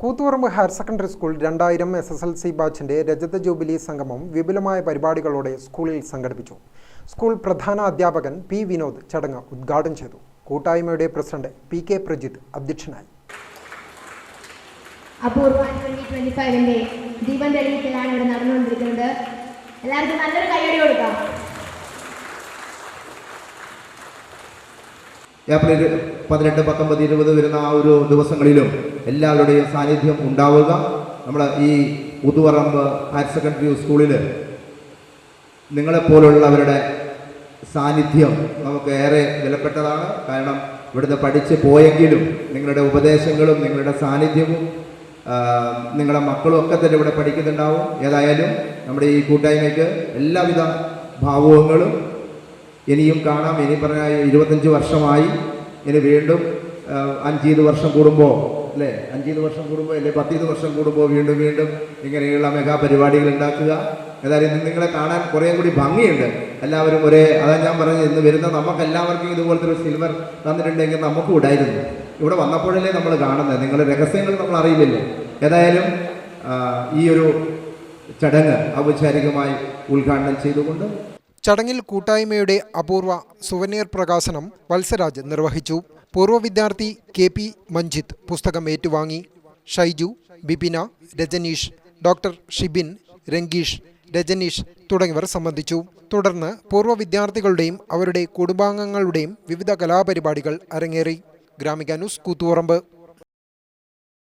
Koothuparamba higher secondary school 2000 SSLC ബാച്ചിന്റെ രജത jubilee സംഗമം വിപുലമായ പരിപാടികളോടെ സ്കൂളിൽ സംഘടിപ്പിച്ചു. സ്കൂൾ പ്രധാന അധ്യാപകൻ പി വിനോദ് ചടങ്ങ് ഉദ്ഘാടനം ചെയ്തു. കൂട്ടായ്മയുടെ പ്രസിഡന്റ് പി കെ പ്രജിത്ത് അധ്യക്ഷനായി. അപൂർവ 2025ന്റെ ദീപം തെളിയിക്കലാണ് ഇവിടെ നടന്നുകൊണ്ടിരിക്കുന്നത്. എല്ലാവർക്കും നല്ലൊരു കൈയടി കൊടുക്കാം. ഏപ്രിൽ 18, 19, 20 വരുന്ന ആ ഒരു ദിവസങ്ങളിലും എല്ലാവരുടെയും സാന്നിധ്യം ഉണ്ടാവുക. നമ്മൾ ഈ കൂത്തുപറമ്പ് ഹയർ സെക്കൻഡറി സ്കൂളിൽ നിങ്ങളെപ്പോലുള്ളവരുടെ സാന്നിധ്യം നമുക്ക് ഏറെ വിലപ്പെട്ടതാണ്. കാരണം ഇവിടുന്ന് പഠിച്ച് പോയെങ്കിലും നിങ്ങളുടെ ഉപദേശങ്ങളും നിങ്ങളുടെ സാന്നിധ്യവും നിങ്ങളുടെ മക്കളും ഒക്കെ തന്നെ ഇവിടെ പഠിക്കുന്നുണ്ടാവും. ഏതായാലും നമ്മുടെ ഈ കൂട്ടായ്മയ്ക്ക് എല്ലാവിധ ഭാവുകങ്ങളും ഇനിയും കാണാം. ഇനി പറഞ്ഞ 25 വർഷമായി, ഇനി വീണ്ടും 5 വർഷം കൂടുമ്പോൾ അല്ലേ, 5 വർഷം കൂടുമ്പോൾ അല്ലെ 10 വർഷം കൂടുമ്പോൾ വീണ്ടും ഇങ്ങനെയുള്ള മെഗാ പരിപാടികൾ ഉണ്ടാക്കുക. ഏതായാലും നിങ്ങളെ കാണാൻ കുറേ കൂടി ഭംഗിയുണ്ട്. എല്ലാവരും അതാ ഞാൻ പറഞ്ഞത്, ഇന്ന് വരുന്ന നമുക്ക് എല്ലാവർക്കും ഇതുപോലത്തെ ഒരു സിൽവർ തന്നിട്ടുണ്ടെങ്കിൽ നമുക്കും ഇടായിരുന്നു. ഇവിടെ വന്നപ്പോഴല്ലേ നമ്മൾ കാണുന്നത്, നിങ്ങളുടെ രഹസ്യങ്ങൾ നമ്മൾ അറിയില്ലല്ലോ. ഏതായാലും ഈ ഒരു ചടങ്ങ് ഔപചാരികമായി ഉദ്ഘാടനം ചെയ്തുകൊണ്ട് ചടങ്ങിൽ കൂട്ടായ്മയുടെ അപൂർവ സുവനീർ പ്രകാശനം വത്സരാജ് നിർവഹിച്ചു. പൂർവ്വ വിദ്യാർത്ഥി KP മഞ്ജിത്ത് പുസ്തകം ഏറ്റുവാങ്ങി. ഷൈജു, ബിപിന, രജനീഷ്, ഡോക്ടർ ഷിബിൻ, രംഗീഷ്, രജനീഷ് തുടങ്ങിയവർ സംബന്ധിച്ചു. തുടർന്ന് പൂർവ്വ വിദ്യാർത്ഥികളുടെയും അവരുടെ കുടുംബാംഗങ്ങളുടെയും വിവിധ കലാപരിപാടികൾ അരങ്ങേറി. ഗ്രാമിക ന്യൂസ്, കൂത്തുപറമ്പ്.